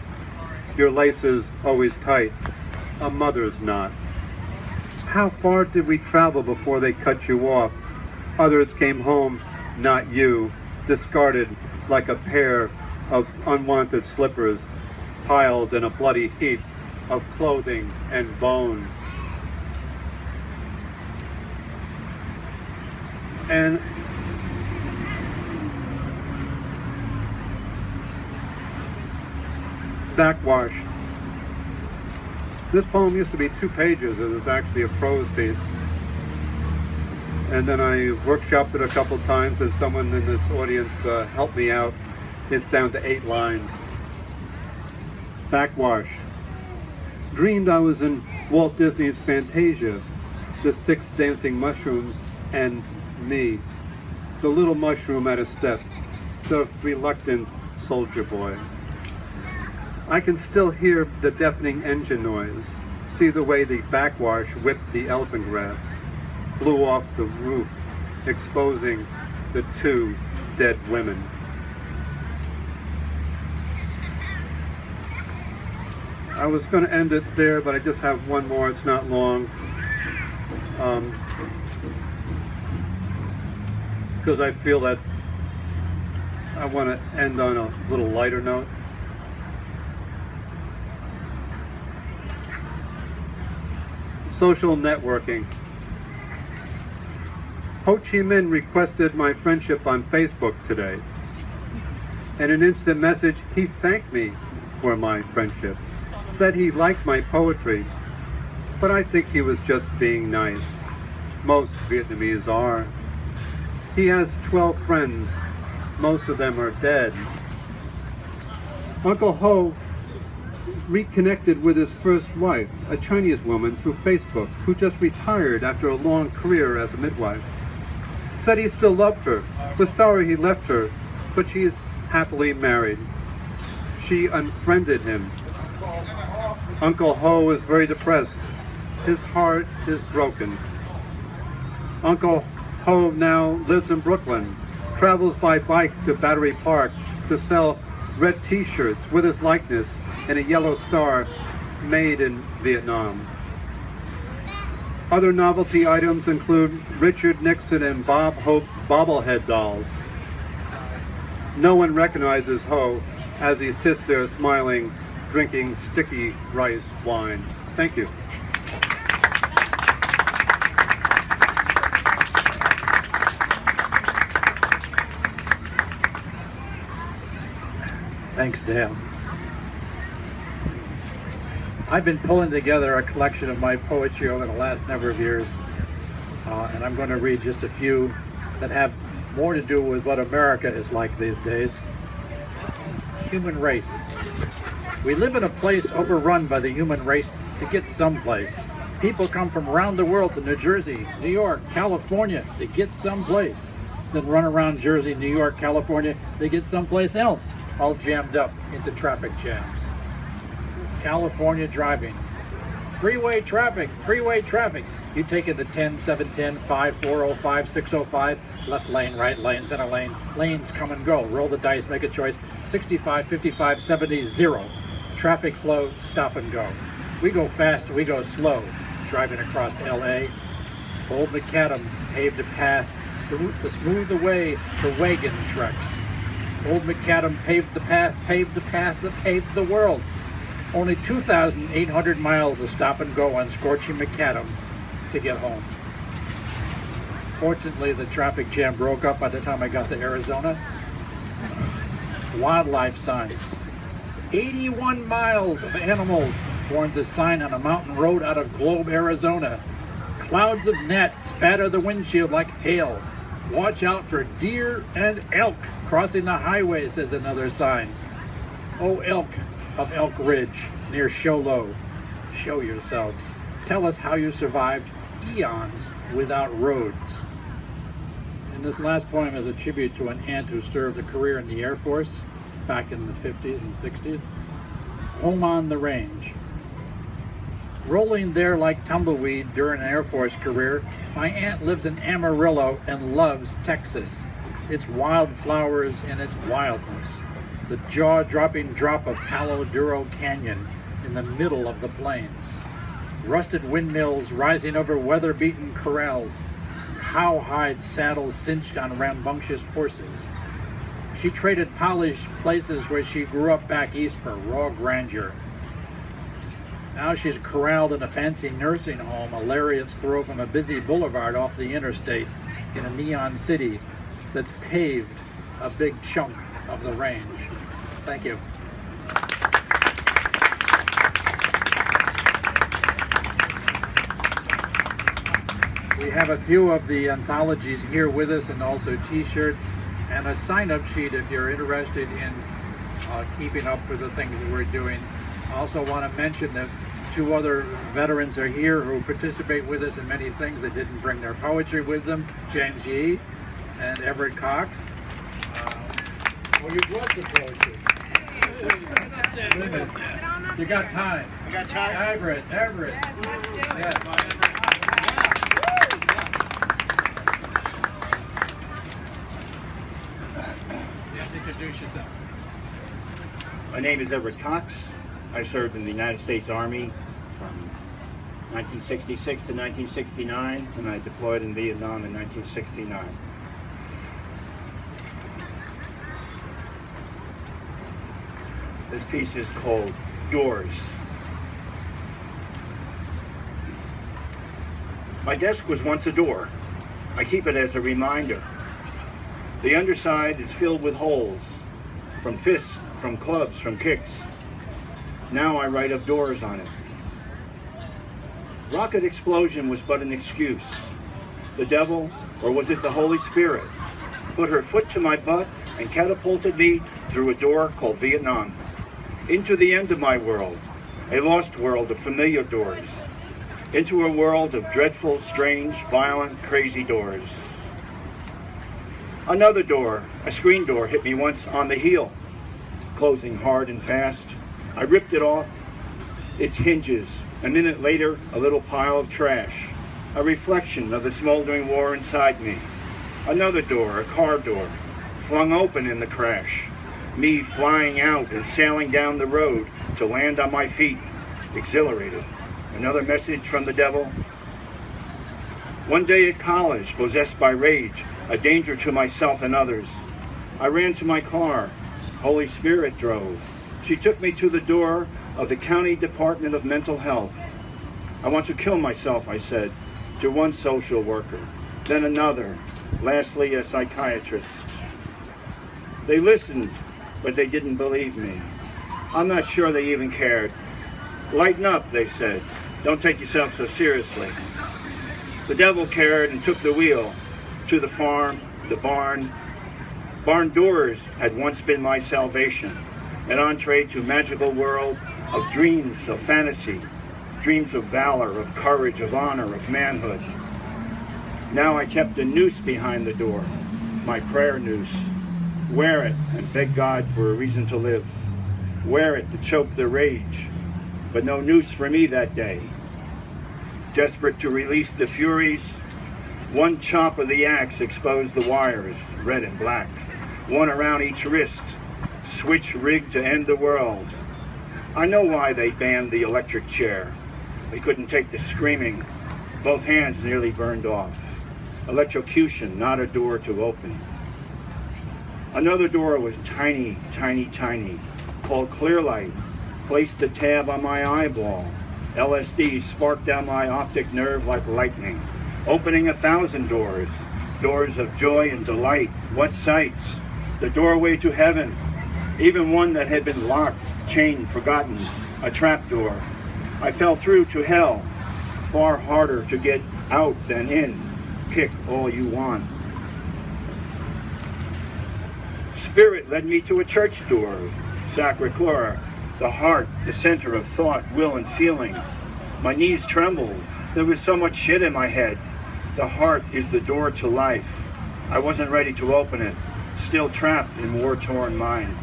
Your laces always tight, a mother's knot. How far did we travel before they cut you off? Others came home, not you, discarded like a pair of unwanted slippers, piled in a bloody heap of clothing and bone. And Backwash. This poem used to be 2 pages. It was actually a prose piece. And then I workshopped it a couple times, and someone in this audience helped me out. It's down to 8 lines. Backwash. Dreamed I was in Walt Disney's Fantasia, the 6 dancing mushrooms and me, the little mushroom at a step, the reluctant soldier boy. I can still hear the deafening engine noise, see the way the backwash whipped the elephant grass, blew off the roof, exposing the 2 dead women. I was going to end it there, but I just have one more. It's not long. Because I feel that I want to end on a little lighter note. Social networking. Ho Chi Minh requested my friendship on Facebook today. In an instant message, he thanked me for my friendship. Said he liked my poetry, but I think he was just being nice. Most Vietnamese are. He has 12 friends. Most of them are dead. Uncle Ho reconnected with his first wife, a Chinese woman, through Facebook, who just retired after a long career as a midwife. Said he still loved her, was sorry he left her, but she is happily married. She unfriended him. Uncle Ho is very depressed. His heart is broken. Uncle Ho now lives in Brooklyn, travels by bike to Battery Park to sell red t-shirts with his likeness and a yellow star made in Vietnam. Other novelty items include Richard Nixon and Bob Hope bobblehead dolls. No one recognizes Ho as he sits there smiling, drinking sticky rice wine. Thank you. Thanks, Dale. I've been pulling together a collection of my poetry over the last number of years, and I'm going to read just a few that have more to do with what America is like these days. Human race. We live in a place overrun by the human race to get someplace. People come from around the world to New Jersey, New York, California to get someplace. Then run around Jersey, New York, California to get someplace else, all jammed up into traffic jams. California driving. Freeway traffic, freeway traffic. You take it to 10, 710, 5, 405, 605, left lane, right lane, center lane. Lanes come and go. Roll the dice, make a choice. 65, 55, 70, 0. Traffic flow, stop and go. We go fast, we go slow. Driving across LA. Old macadam paved a path to smooth the way for wagon trucks. Old macadam paved the path that paved the world. Only 2,800 miles of stop and go on scorching macadam to get home. Fortunately, the traffic jam broke up by the time I got to Arizona. Wildlife signs. 81 miles of animals, warns a sign on a mountain road out of Globe, Arizona. Clouds of gnats spatter the windshield like hail. Watch out for deer and elk crossing the highway, says another sign. Oh, elk of Elk Ridge near Show Low, show yourselves. Tell us how you survived eons without roads. And this last poem is a tribute to an aunt who served a career in the Air Force back in the 50s and 60s. Home on the range. Rolling there like tumbleweed during an Air Force career, my aunt lives in Amarillo and loves Texas. Its wildflowers and its wildness. The jaw-dropping drop of Palo Duro Canyon in the middle of the plains. Rusted windmills rising over weather-beaten corrals. Cowhide saddles cinched on rambunctious horses. She traded polished places where she grew up back east for raw grandeur. Now she's corralled in a fancy nursing home, a lariat's throw from a busy boulevard off the interstate in a neon city that's paved a big chunk of the range. Thank you. We have a few of the anthologies here with us, and also t-shirts and a sign-up sheet if you're interested in keeping up with the things that we're doing. I also want to mention that 2 other veterans are here who participate with us in many things. They didn't bring their poetry with them, James Yee and Everett Cox. Well, you brought the poetry. You got time. You got time? Everett. Yes. You have to introduce yourself. My name is Everett Cox. I served in the United States Army from 1966 to 1969, and I deployed in Vietnam in 1969. This piece is called Doors. My desk was once a door. I keep it as a reminder. The underside is filled with holes, from fists, from clubs, from kicks. Now I write of doors on it. Rocket explosion was but an excuse. The devil, or was it the Holy Spirit, put her foot to my butt and catapulted me through a door called Vietnam, into the end of my world, a lost world of familiar doors, into a world of dreadful, strange, violent, crazy doors. Another door, a screen door, hit me once on the heel, closing hard and fast. I ripped it off, its hinges. A minute later, a little pile of trash, a reflection of the smoldering war inside me. Another door, a car door, flung open in the crash. Me flying out and sailing down the road to land on my feet, exhilarated. Another message from the devil. One day at college, possessed by rage, a danger to myself and others, I ran to my car. Holy Spirit drove. She took me to the door of the County Department of Mental Health. I want to kill myself, I said, to one social worker, then another, lastly a psychiatrist. They listened, but they didn't believe me. I'm not sure they even cared. Lighten up, they said. Don't take yourself so seriously. The devil cared and took the wheel. to the farm, the barn. Barn doors had once been my salvation, an entree to a magical world of dreams, of fantasy, dreams of valor, of courage, of honor, of manhood. Now I kept a noose behind the door, my prayer noose. Wear it and beg God for a reason to live. Wear it to choke the rage, but no noose for me that day. Desperate to release the furies, one chop of the axe exposed the wires, red and black, one around each wrist, switch rigged to end the world. I know why they banned the electric chair. They couldn't take the screaming. Both hands nearly burned off. Electrocution, not a door to open. Another door was tiny, tiny, tiny, called Clearlight. Placed the tab on my eyeball. LSD sparked down my optic nerve like lightning, opening 1,000 doors, doors of joy and delight. What sights! The doorway to heaven, even one that had been locked, chained, forgotten, a trap door. I fell through to hell, far harder to get out than in. Pick all you want. Spirit led me to a church door, Sacra Clara, the heart, the center of thought, will, and feeling. My knees trembled. There was so much shit in my head. The heart is the door to life. I wasn't ready to open it, still trapped in war-torn mind.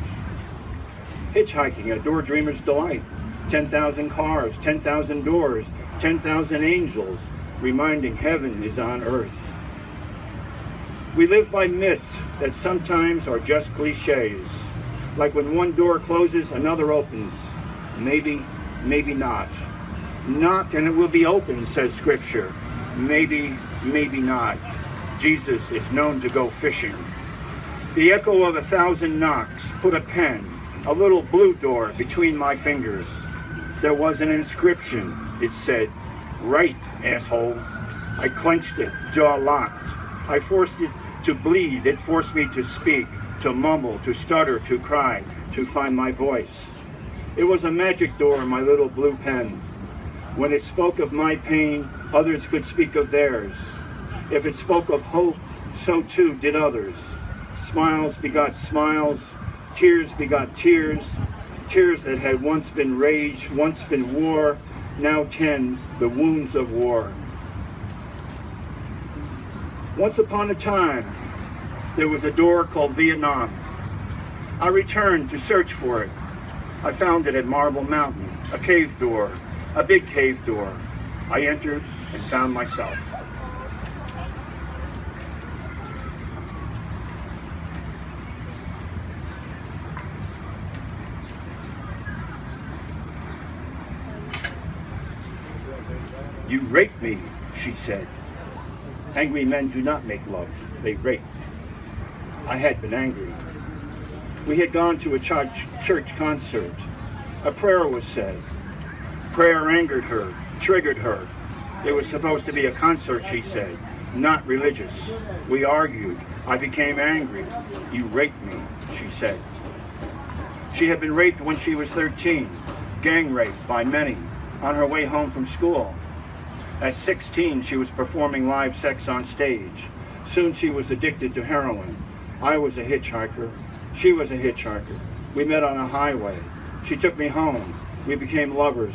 Hitchhiking, a door dreamer's delight. 10,000 cars, 10,000 doors, 10,000 angels, reminding heaven is on earth. We live by myths that sometimes are just cliches. Like when one door closes, another opens. Maybe, maybe not. Knock and it will be open, says Scripture. Maybe, maybe not. Jesus is known to go fishing. The echo of 1,000 knocks put a pen, a little blue door between my fingers. There was an inscription. It said, "Right, asshole." I clenched it, jaw locked. I forced it to bleed. It forced me to speak, to mumble, to stutter, to cry, to find my voice. It was a magic door, my little blue pen. When it spoke of my pain, others could speak of theirs. If it spoke of hope, so too did others. Smiles begot smiles, tears begot tears, tears that had once been rage, once been war, now tend the wounds of war. Once upon a time, there was a door called Vietnam. I returned to search for it. I found it at Marble Mountain, a cave door, a big cave door. I entered and found myself. "You raped me," she said. Angry men do not make love, they rape. I had been angry. We had gone to a church concert. A prayer was said. Prayer angered her, triggered her. It was supposed to be a concert, she said, not religious. We argued. I became angry. "You raped me," she said. She had been raped when she was 13, gang raped by many, on her way home from school. At 16, she was performing live sex on stage. Soon she was addicted to heroin. I was a hitchhiker. She was a hitchhiker. We met on a highway. She took me home. We became lovers.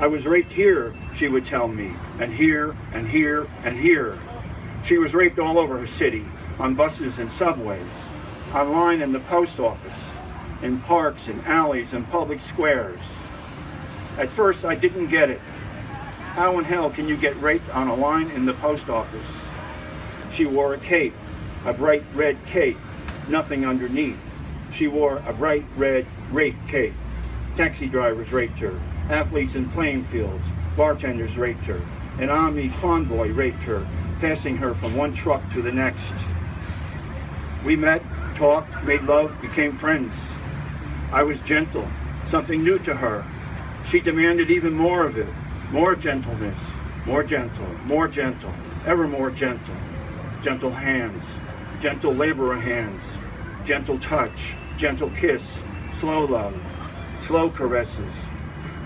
"I was raped here," she would tell me, "and here, and here, and here." She was raped all over her city, on buses and subways, online in the post office, in parks and alleys and public squares. At first, I didn't get it. How in hell can you get raped on a line in the post office? She wore a cape, a bright red cape, nothing underneath. She wore a bright red rape cape. Taxi drivers raped her, athletes in playing fields, bartenders raped her, an army convoy raped her, passing her from one truck to the next. We met, talked, made love, became friends. I was gentle, something new to her. She demanded even more of it. More gentleness, more gentle, ever more gentle. Gentle hands, gentle laborer hands, gentle touch, gentle kiss, slow love, slow caresses.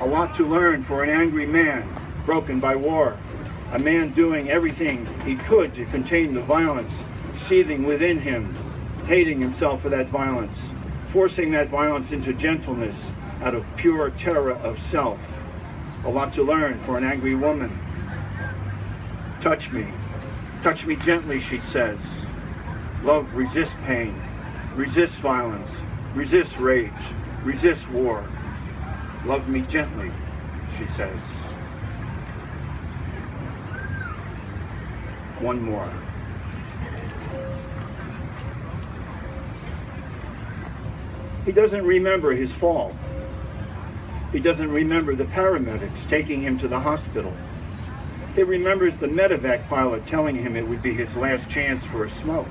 A lot to learn for an angry man, broken by war. A man doing everything he could to contain the violence seething within him, hating himself for that violence, forcing that violence into gentleness out of pure terror of self. A lot to learn for an angry woman. Touch me gently, she says. Love resists pain, resists violence, resists rage, resists war. Love me gently, she says. One more. He doesn't remember his fall. He doesn't remember the paramedics taking him to the hospital. He remembers the medevac pilot telling him it would be his last chance for a smoke.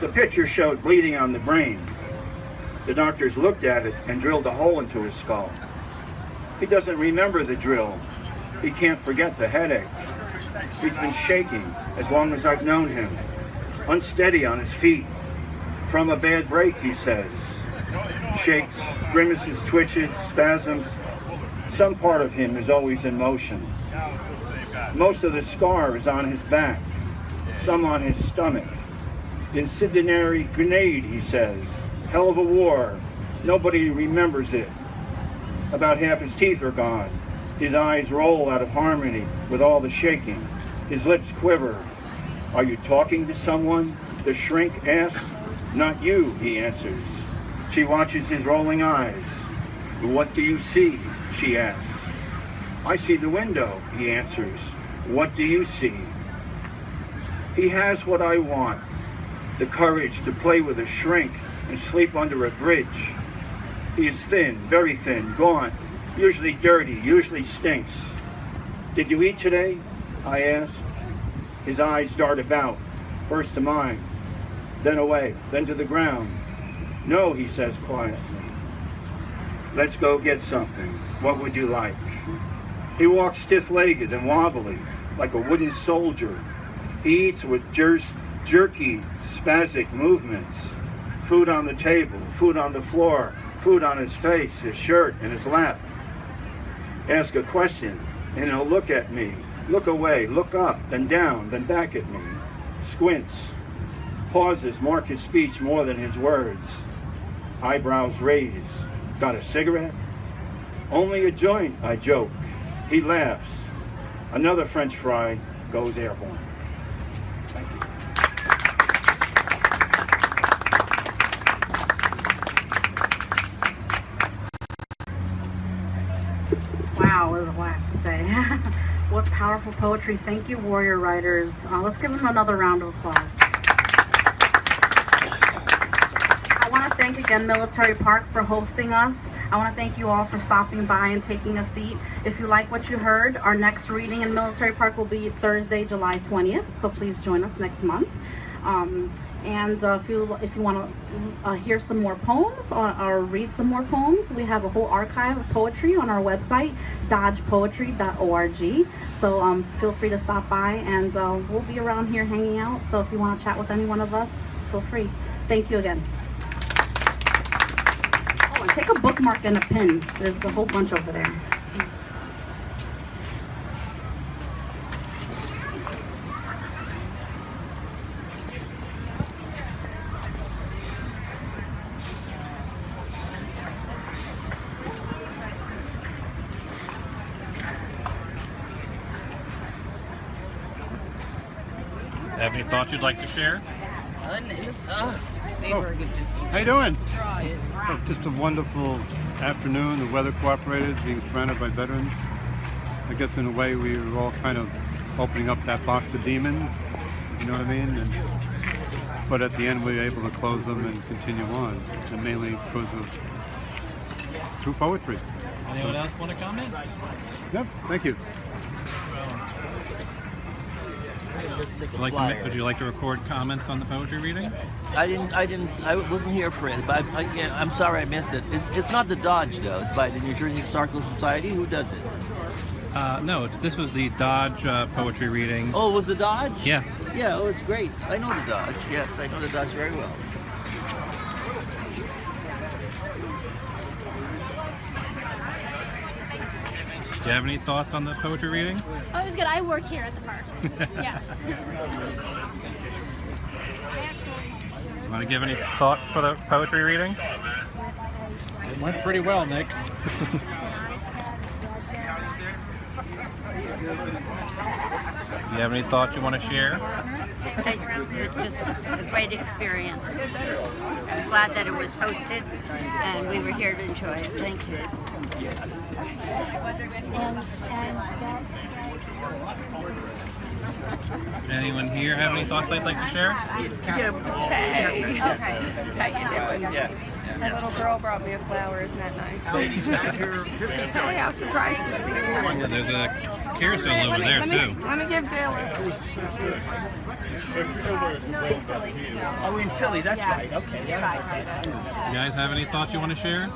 The picture showed bleeding on the brain. The doctors looked at it and drilled a hole into his skull. He doesn't remember the drill. He can't forget the headache. He's been shaking as long as I've known him, unsteady on his feet. From a bad break, he says. Shakes, grimaces, twitches, spasms. Some part of him is always in motion. Most of the scar is on his back, some on his stomach. Incendiary grenade, he says. Hell of a war. Nobody remembers it. About half his teeth are gone. His eyes roll out of harmony with all the shaking. His lips quiver. Are you talking to someone? The shrink asks. Not you, he answers. She watches his rolling eyes. What do you see? She asks. I see the window, he answers. What do you see? He has what I want. The courage to play with a shrink and sleep under a bridge. He is thin, very thin, gaunt, usually dirty, usually stinks. Did you eat today? I asked. His eyes dart about, first to mine, then away, then to the ground. No, he says quietly. Let's go get something. What would you like? He walks stiff-legged and wobbly, like a wooden soldier. He eats with jerky, spastic movements. Food on the table, food on the floor, food on his face, his shirt, and his lap. Ask a question, and he'll look at me, look away, look up, then down, then back at me. Squints. Pauses mark his speech more than his words. Eyebrows raised. Got a cigarette? Only a joint, I joke. He laughs. Another French fry goes airborne. Thank you. Wow, there's a lot to say. What powerful poetry. Thank you, warrior writers. Let's give them another round of applause. I want to thank again Military Park for hosting us. I want to thank you all for stopping by and taking a seat. If you like what you heard, our next reading in Military Park will be Thursday, July 20th. So please join us next month. If you want to hear some more poems or read some more poems, we have a whole archive of poetry on our website, dodgepoetry.org. So feel free to stop by, and we'll be around here hanging out. So if you want to chat with any one of us, feel free. Thank you again. Oh, and take a bookmark and a pen. There's a whole bunch over there. Have any thoughts you'd like to share? How you doing? Oh, just a wonderful afternoon. The weather cooperated, being surrounded by veterans. I guess in a way we were all kind of opening up that box of demons, you know what I mean? But at the end we were able to close them and continue on, and mainly because of through poetry. Anyone else want to comment? Yep, thank you. Would you like to record comments on the poetry reading? I wasn't here for it, but I'm sorry I missed it. It's not the Dodge though. It's by the New Jersey Historical Society. Who does it? No, this was the Dodge poetry reading. Oh, it was the Dodge? Yeah. Yeah, oh, it's great. I know the Dodge. Yes, I know the Dodge very well. Do you have any thoughts on the poetry reading? Oh, it was good. I work here at the park. Yeah. Want to give any thoughts for the poetry reading? It went pretty well, Nick. Do you have any thoughts you want to share? It's just a great experience. I'm glad that it was hosted and we were here to enjoy it. Thank you. Anyone here have any thoughts they'd like to share? Hey. How you doing? Yeah. My little girl brought me a flower. Isn't that nice? Oh, yeah, I was surprised to see her. Yeah, there's a carousel over there too. Let me give Dylan. Oh, in Philly, that's right. Okay. You guys have any thoughts you want to share?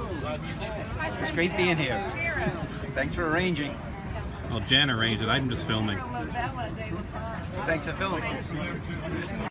It's great being here. Thanks for arranging. Well, Jan arranged it. I'm just filming. Thanks for filming.